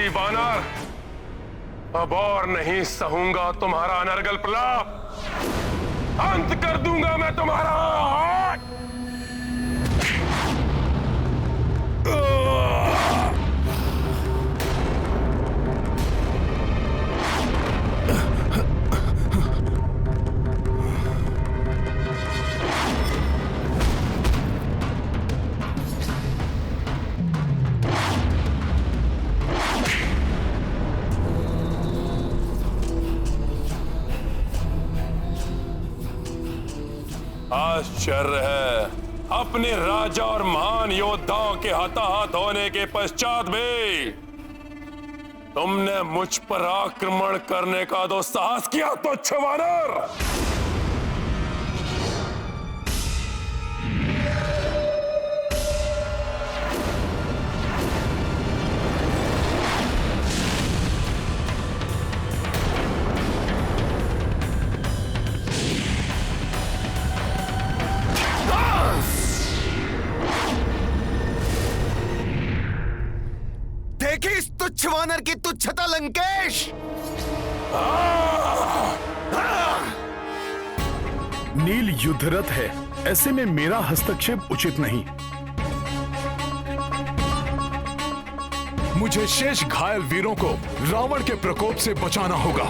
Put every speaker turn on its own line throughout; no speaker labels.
राक्षसी वानर, अब और नहीं सहूंगा तुम्हारा अनर्गल प्रलाप। अंत कर दूंगा मैं तुम्हारा। आश्चर्य है, अपने राजा और महान योद्धाओं के हताहत होने के पश्चात भी तुमने मुझ पर आक्रमण करने का दुस्साहस किया, तुच्छ वानर।
देखी इस तुच्छ वानर की तुच्छता लंकेश।
नील युद्धरत है, ऐसे में मेरा हस्तक्षेप उचित नहीं।
मुझे शेष घायल वीरों को रावण के प्रकोप से बचाना होगा।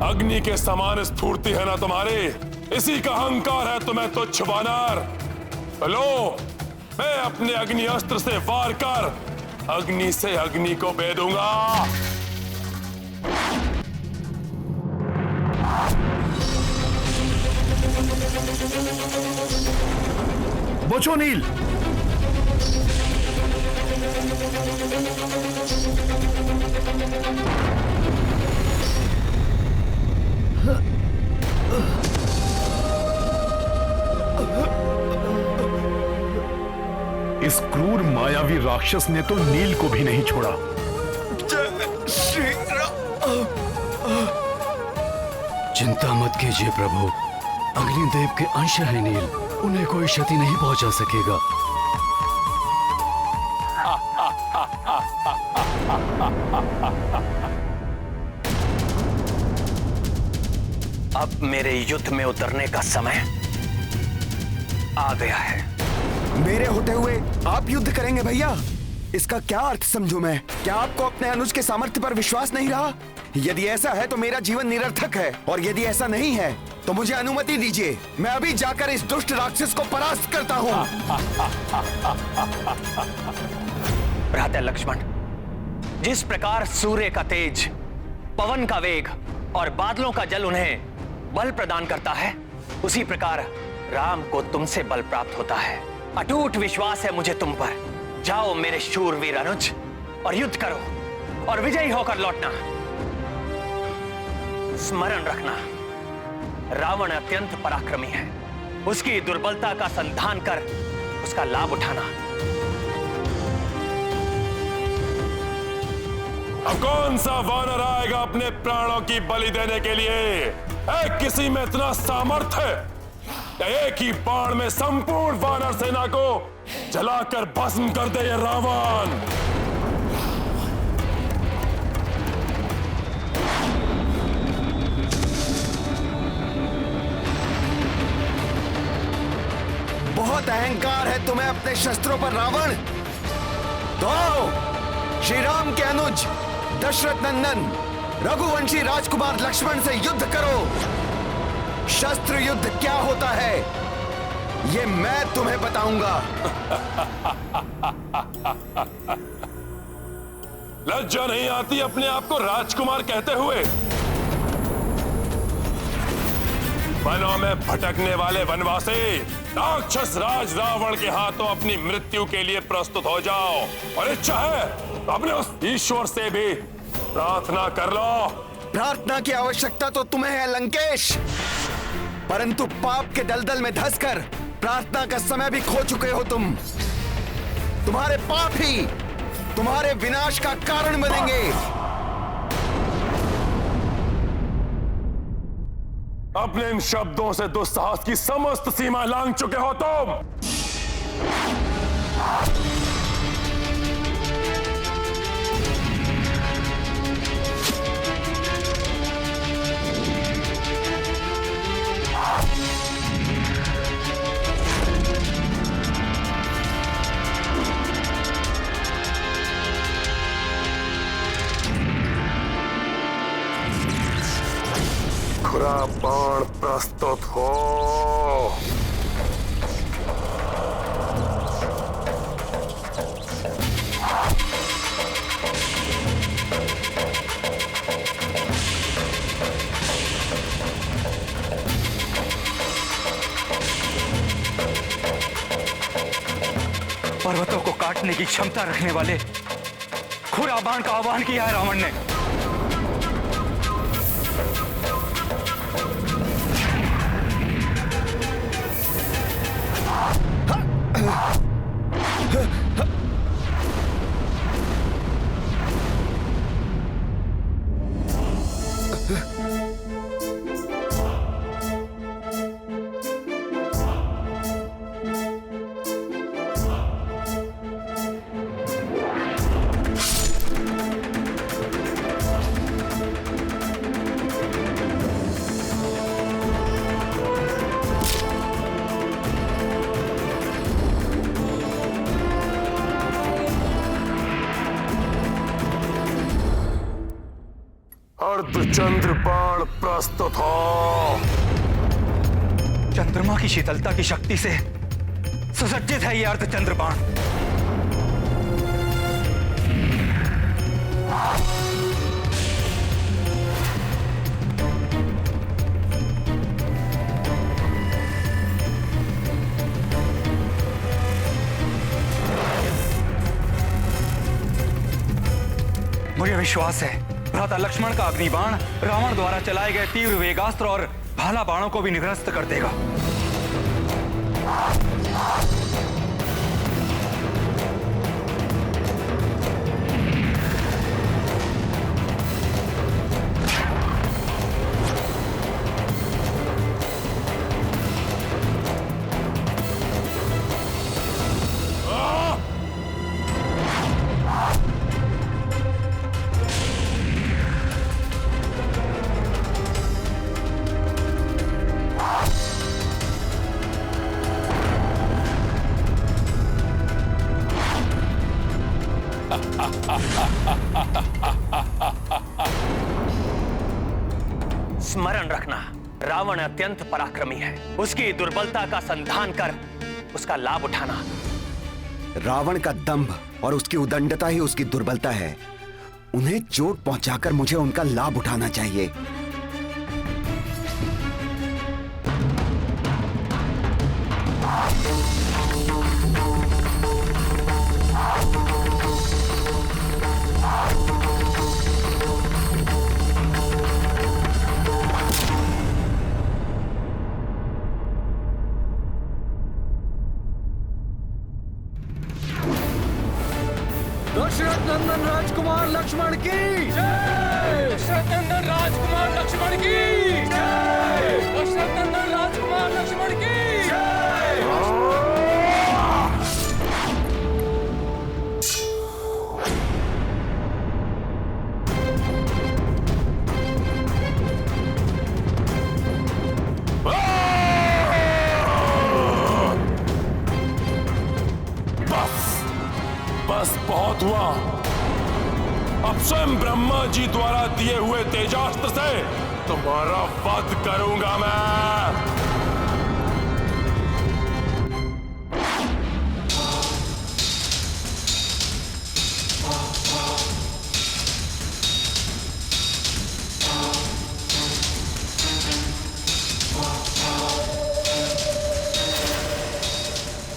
अग्नि के समान स्फूर्ति है ना तुम्हारी, इसी का अहंकार है तुम्हें, तुच्छ वानर। लो, मैं अपने अग्नि अस्त्र से वार कर अग्नि से अग्नि को भेदूंगा।
बचो नील। इस क्रूर मायावी राक्षस ने तो नील को भी नहीं छोड़ा।
चिंता मत कीजिए प्रभु, अग्निदेव के अंश है नील, उन्हें कोई क्षति नहीं पहुंचा सकेगा।
अब मेरे युद्ध में उतरने का समय आ गया है।
मेरे होते हुए आप युद्ध करेंगे भैया? इसका क्या अर्थ समझूं मैं? क्या आपको अपने अनुज के सामर्थ्य पर विश्वास नहीं रहा? यदि ऐसा है तो मेरा जीवन निरर्थक है, और यदि ऐसा नहीं है तो मुझे अनुमति दीजिए, मैं अभी जाकर इस दुष्ट राक्षस को परास्त करता हूं।
भ्राता लक्ष्मण, जिस प्रकार सूर्य का तेज, पवन का वेग और बादलों का जल उन्हें बल प्रदान करता है, उसी प्रकार राम को तुमसे बल प्राप्त होता है। अटूट विश्वास है मुझे तुम पर। जाओ मेरे शूरवीर अनुज, और युद्ध करो और विजयी होकर लौटना। स्मरण रखना, रावण अत्यंत पराक्रमी है। उसकी दुर्बलता का संधान कर उसका लाभ उठाना।
अब कौन सा वानर आएगा अपने प्राणों की बलि देने के लिए? किसी में इतना सामर्थ्य या एक ही बाण में संपूर्ण वानर सेना को जलाकर भस्म कर दे ये रावण।
बहुत अहंकार है तुम्हें अपने शस्त्रों पर रावण। तो आओ, श्री राम के अनुज दशरथ नंदन रघुवंशी राजकुमार लक्ष्मण से युद्ध करो। शस्त्र युद्ध क्या होता है ये मैं तुम्हें बताऊंगा।
लज्जा नहीं आती अपने आप को राजकुमार कहते हुए? वनों में भटकने वाले वनवासी, राक्षस राज रावण के हाथों अपनी मृत्यु के लिए प्रस्तुत हो जाओ, और इच्छा है तो अपने उस ईश्वर से भी प्रार्थना कर लो।
प्रार्थना की आवश्यकता तो तुम्हें है लंकेश, परंतु पाप के दलदल में धंसकर प्रार्थना का समय भी खो चुके हो तुम। तुम्हारे पाप ही तुम्हारे विनाश का कारण बनेंगे।
अपने इन शब्दों से दुस्साहस की समस्त सीमा लांघ चुके हो तुम। खुरा बाण प्रस्तुत हो।
पर्वतों को काटने की क्षमता रखने वाले खुरा बाण का आह्वान किया है रावण ने।
अर्धचंद्र बाण प्रस्तुत हो।
चंद्रमा की शीतलता की शक्ति से सुसज्जित है यह अर्धचंद्र बाण। मुझे विश्वास है भ्राता लक्ष्मण का अग्निबाण रावण द्वारा चलाए गए तीव्र वेगास्त्र और भाला बाणों को भी निरस्त कर देगा। स्मरण रखना, रावण अत्यंत पराक्रमी है। उसकी दुर्बलता का संधान कर उसका लाभ उठाना।
रावण का दंभ और उसकी उदंडता ही उसकी दुर्बलता है। उन्हें चोट पहुंचाकर मुझे उनका लाभ उठाना चाहिए।
दशरथ नंदन राजकुमार लक्ष्मण की जय। दशरथ नंदन राजकुमार लक्ष्मण की जय। दशरथ नंदन राजकुमार लक्ष्मण की
बस बहुत हुआ। अब स्वयं ब्रह्मा जी द्वारा दिए हुए तेजास्त्र से तुम्हारा वध करूंगा मैं।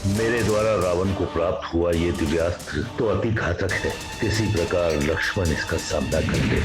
मेरे द्वारा रावण को प्राप्त हुआ ये दिव्यास्त्र तो अति घातक है। किसी प्रकार लक्ष्मण इसका सामना कर ले।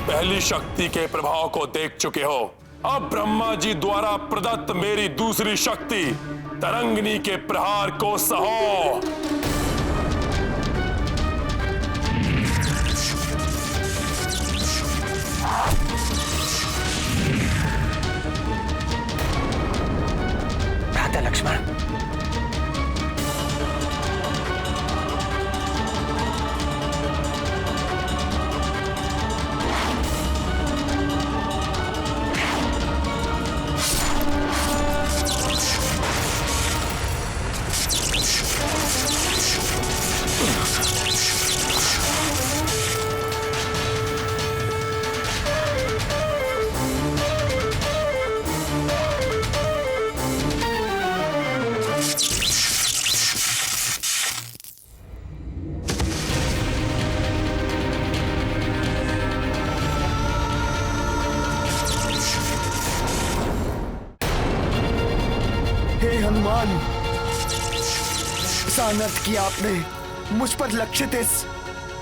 पहली शक्ति के प्रभाव को देख चुके हो। अब ब्रह्मा जी द्वारा प्रदत्त मेरी दूसरी शक्ति तरंगिनी के प्रहार को सहो।
भ्राता लक्ष्मण,
हनुमान, ऐसा अनर्थ किया आपने। मुझ पर लक्षित इस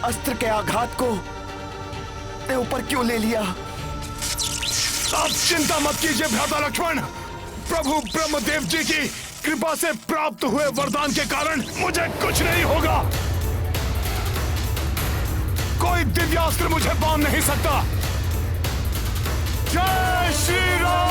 अस्त्र के आघात को अपने ऊपर क्यों ले लिया?
आप चिंता मत कीजिए भ्राता लक्ष्मण। प्रभु ब्रह्मदेव जी की कृपा से प्राप्त हुए वरदान के कारण मुझे कुछ नहीं होगा। कोई दिव्यास्त्र मुझे बांध नहीं सकता। जय श्री राम।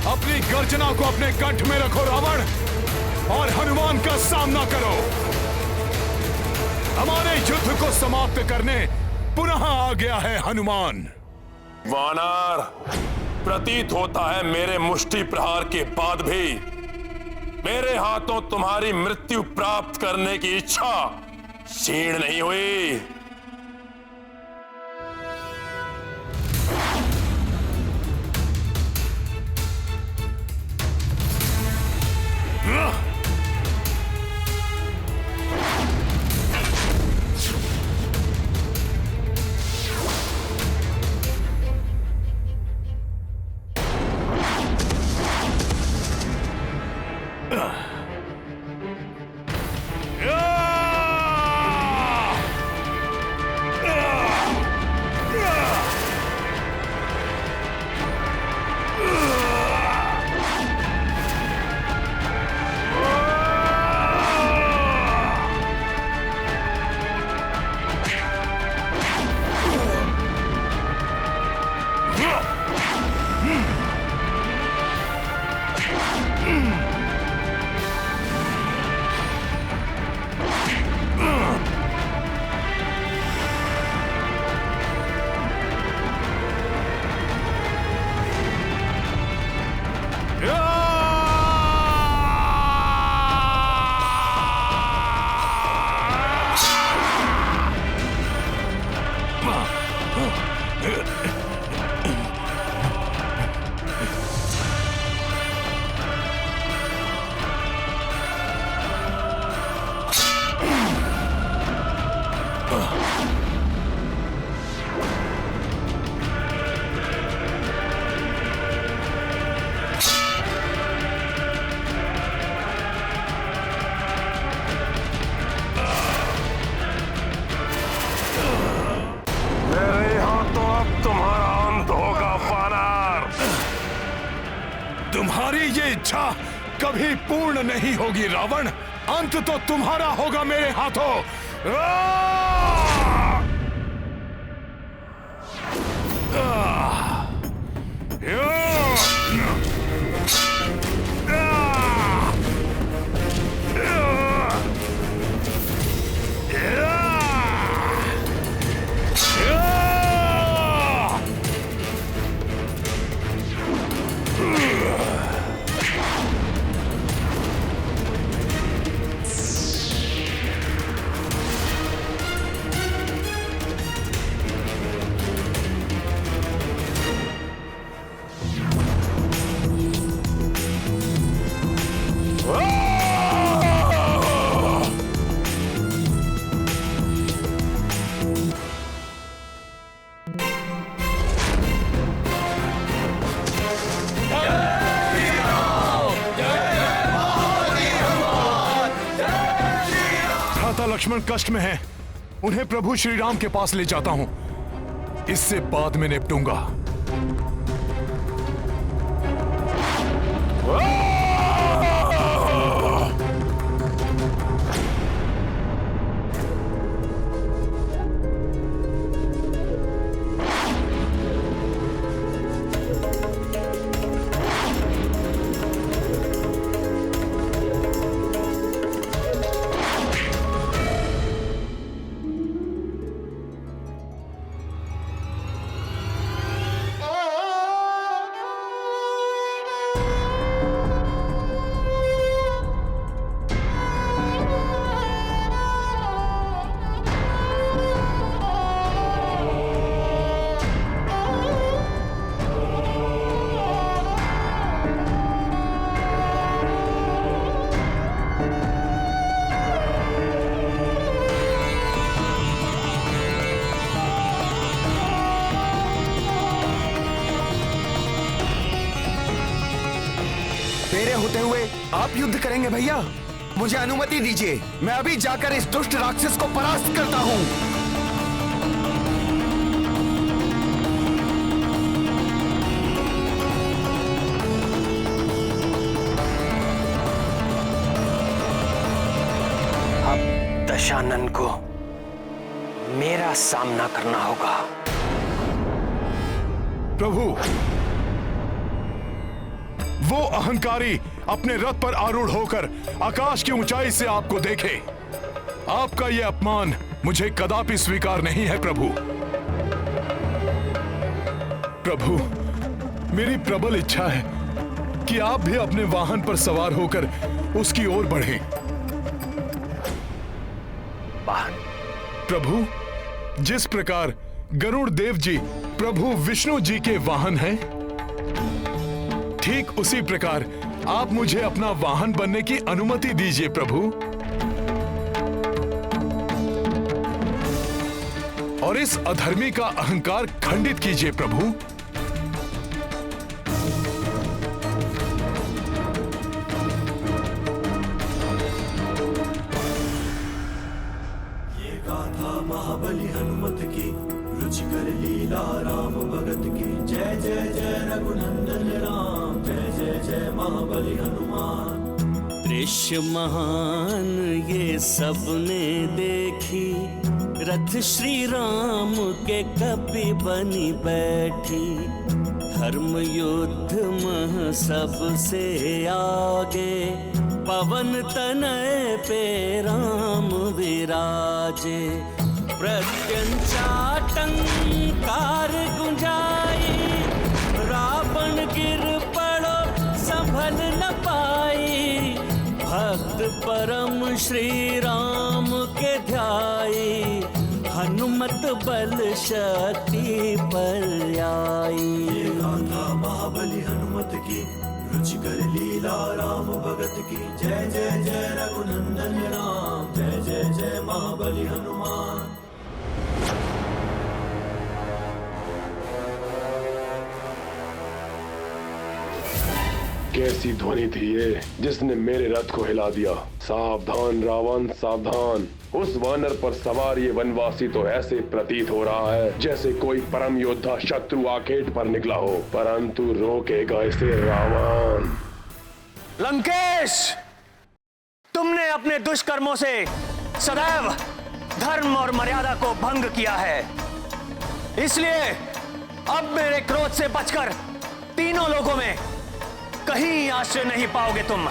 अपनी गर्जना को अपने कंठ में रखो रावण, और हनुमान का सामना करो। हमारे युद्ध को समाप्त करने पुनः आ गया है हनुमान।
वानर, प्रतीत होता है मेरे मुष्टि प्रहार के बाद भी मेरे हाथों तुम्हारी मृत्यु प्राप्त करने की इच्छा क्षीण नहीं हुई।
तुम्हारी ये इच्छा कभी पूर्ण नहीं होगी रावण। अंत तो तुम्हारा होगा मेरे हाथों। लक्ष्मण कष्ट में हैं। उन्हें प्रभु श्री राम के पास ले जाता हूं। इससे बाद में निपटूंगा।
मेरे होते हुए आप युद्ध करेंगे भैया? मुझे अनुमति दीजिए, मैं अभी जाकर इस दुष्ट राक्षस को परास्त करता हूं।
अब दशानन को मेरा सामना करना होगा।
प्रभु, वो अहंकारी अपने रथ पर आरूढ़ होकर आकाश की ऊंचाई से आपको देखे। आपका यह अपमान मुझे कदापि स्वीकार नहीं है प्रभु। प्रभु, मेरी प्रबल इच्छा है कि आप भी अपने वाहन पर सवार होकर उसकी ओर बढ़ें।
वाहन?
प्रभु, जिस प्रकार गरुड़ देव जी प्रभु विष्णु जी के वाहन हैं, ठीक उसी प्रकार आप मुझे अपना वाहन बनने की अनुमति दीजिए प्रभु। और इस अधर्मी का अहंकार खंडित कीजिए प्रभु।
ये गाथा महाबली हनुमत की, रुचिकर लीला राम भगत की। जय जय जय रघुनंदन राम, जय जय जय महाबली हनुमान।
दृश्य महान ये सबने देखी, रथ श्री राम के कपि बनी बैठी। धर्म युद्ध मह सबसे आगे, पवन तनय पे राम विराजे। प्रत्यंचाटंकार गुंजाई, रावण गिर पड़ो संभल न पाई। भक्त परम श्री राम के ध्याई, हनुमत बल शक्ति पर आई।
ये गाथा महाबली हनुमत की, रुचिकर लीला राम भगत की। जय जय जय रघुनंदन राम, जय जय जय महाबली हनुमान।
कैसी ध्वनि थी ये जिसने मेरे रथ को हिला दिया। सावधान रावण सावधान, उस वानर पर सवार ये वनवासी तो ऐसे प्रतीत हो रहा है जैसे कोई परम योद्धा शत्रु आखेट पर निकला हो, परंतु रोकेगा इसे रावण।
लंकेश, तुमने अपने दुष्कर्मों से सदैव धर्म और मर्यादा को भंग किया है, इसलिए अब मेरे क्रोध से बचकर तीनों लोगों में कहीं आश्रय नहीं पाओगे तुम।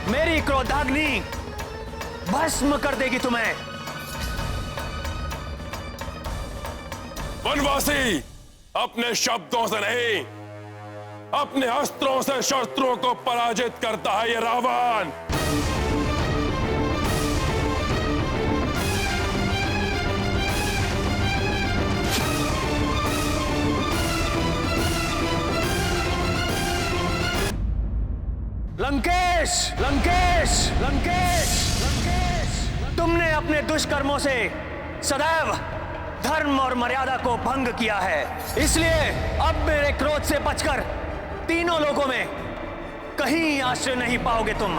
मेरी क्रोधाग्नि भस्म कर देगी तुम्हें।
वनवासी, अपने शब्दों से नहीं, अपने अस्त्रों से शत्रुओं को पराजित करता है ये रावण।
लंकेश, लंकेश, लंकेश, लंकेश, तुमने अपने दुष्कर्मों से सदैव धर्म और मर्यादा को भंग किया है, इसलिए अब मेरे क्रोध से बचकर तीनों लोगों में कहीं आश्रय नहीं पाओगे तुम।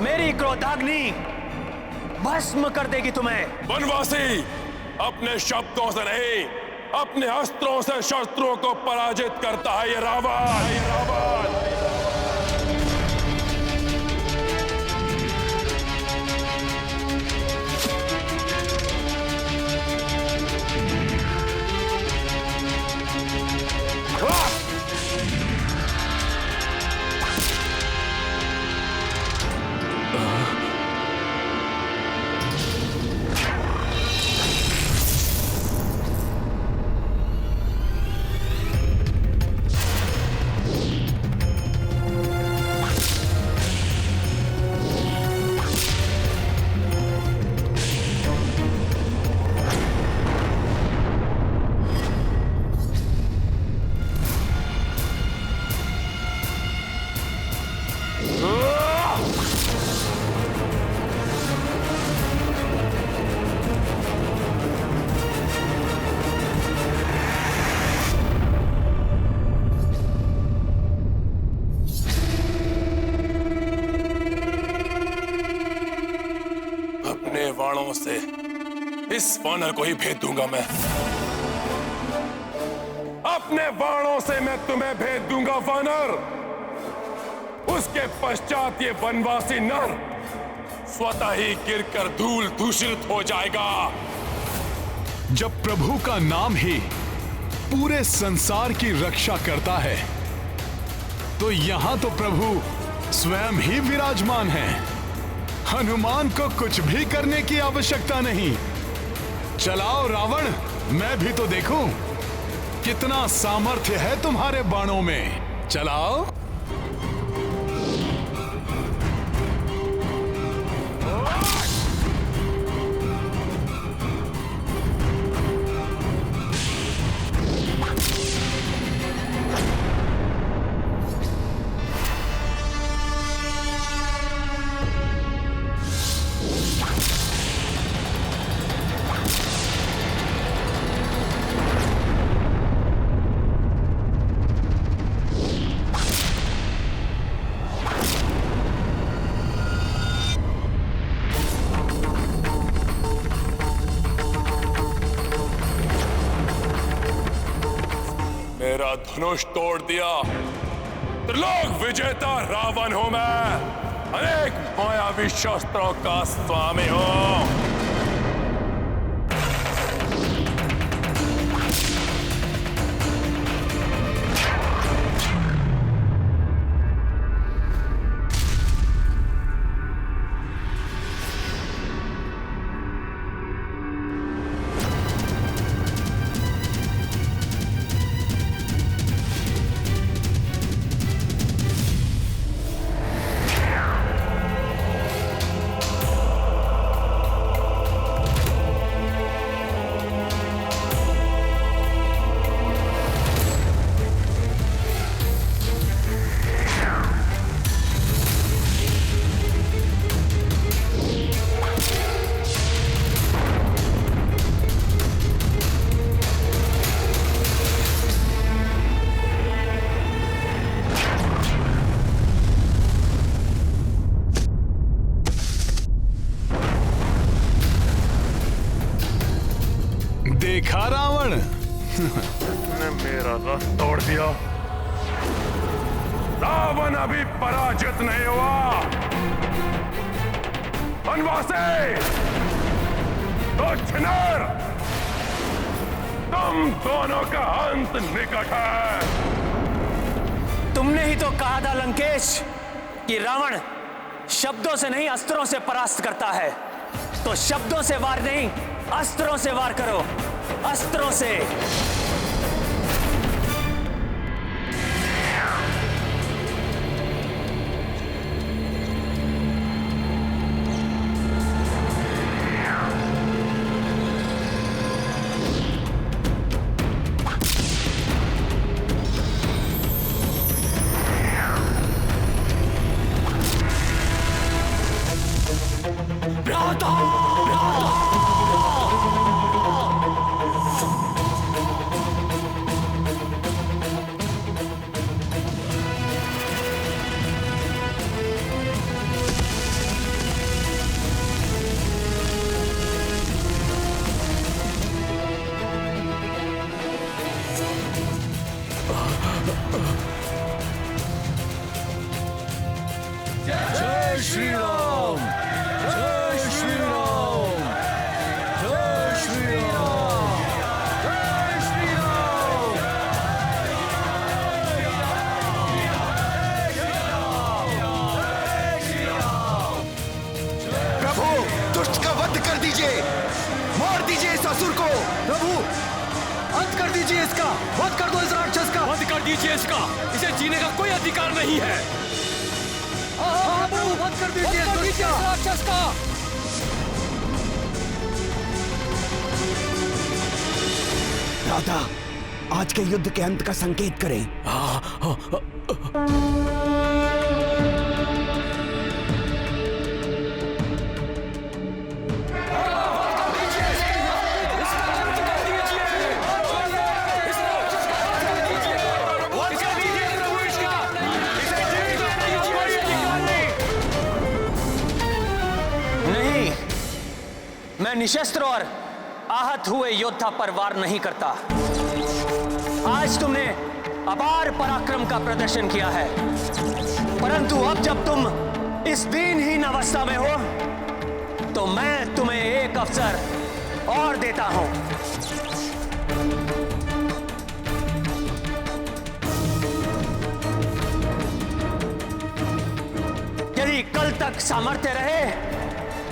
मेरी क्रोधाग्नि भस्म कर देगी तुम्हें।
वनवासी, अपने शब्दों से नहीं, अपने अस्त्रों से शत्रुओं को पराजित करता है ये रावण। बाणों से इस वानर को ही भेद दूंगा मैं। अपने बाणों से मैं तुम्हें भेद दूंगा वानर। उसके पश्चात ये वनवासी नर स्वतः ही गिरकर धूल दूषित हो जाएगा।
जब प्रभु का नाम ही पूरे संसार की रक्षा करता है तो यहां तो प्रभु स्वयं ही विराजमान है। हनुमान को कुछ भी करने की आवश्यकता नहीं। चलाओ रावण, मैं भी तो देखूं कितना सामर्थ्य है तुम्हारे बाणों में। चलाओ।
मेरा धनुष तोड़ दिया। त्रिलोक विजेता रावण हूं मैं, अनेक मायावी शस्त्रों का स्वामी हूं। ने मेरा रथ तोड़ दिया। रावण अभी पराजित नहीं हुआ। वनवासी, तो छिनार, तुम दोनों का अंत निकट है।
तुमने ही तो कहा था लंकेश कि रावण शब्दों से नहीं अस्त्रों से परास्त करता है। तो शब्दों से वार नहीं, अस्त्रों से वार करो, अस्त्रों से।
जय श्री राम, जय श्री राम, जय श्री राम, जय श्री राम।
प्रभु, दुष्ट का वध कर दीजिए, मार दीजिए इस असुर को।
प्रभु, अंत कर दीजिए इसका, वध कर दो इस राक्षस का। वध कर दीजिए इसका, इसे जीने का कोई अधिकार नहीं है। प्रभु, वध कर दीजिए इस राक्षस का।
राधा, आज के युद्ध के अंत का संकेत करें।
मैं निशस्त्र और आहत हुए योद्धा पर वार नहीं करता। आज तुमने अपार पराक्रम का प्रदर्शन किया है, परंतु अब जब तुम इस दीनहीन अवस्था में हो तो मैं तुम्हें एक अवसर और देता हूं। यदि कल तक सामर्थ्य रहे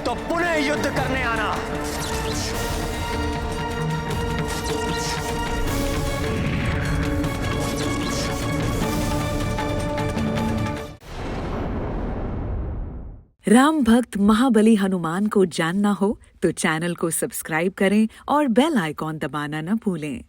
तो पुनः युद्ध करने आना।
राम भक्त महाबली हनुमान को जानना हो तो चैनल को सब्सक्राइब करें और बेल आइकॉन दबाना न भूलें।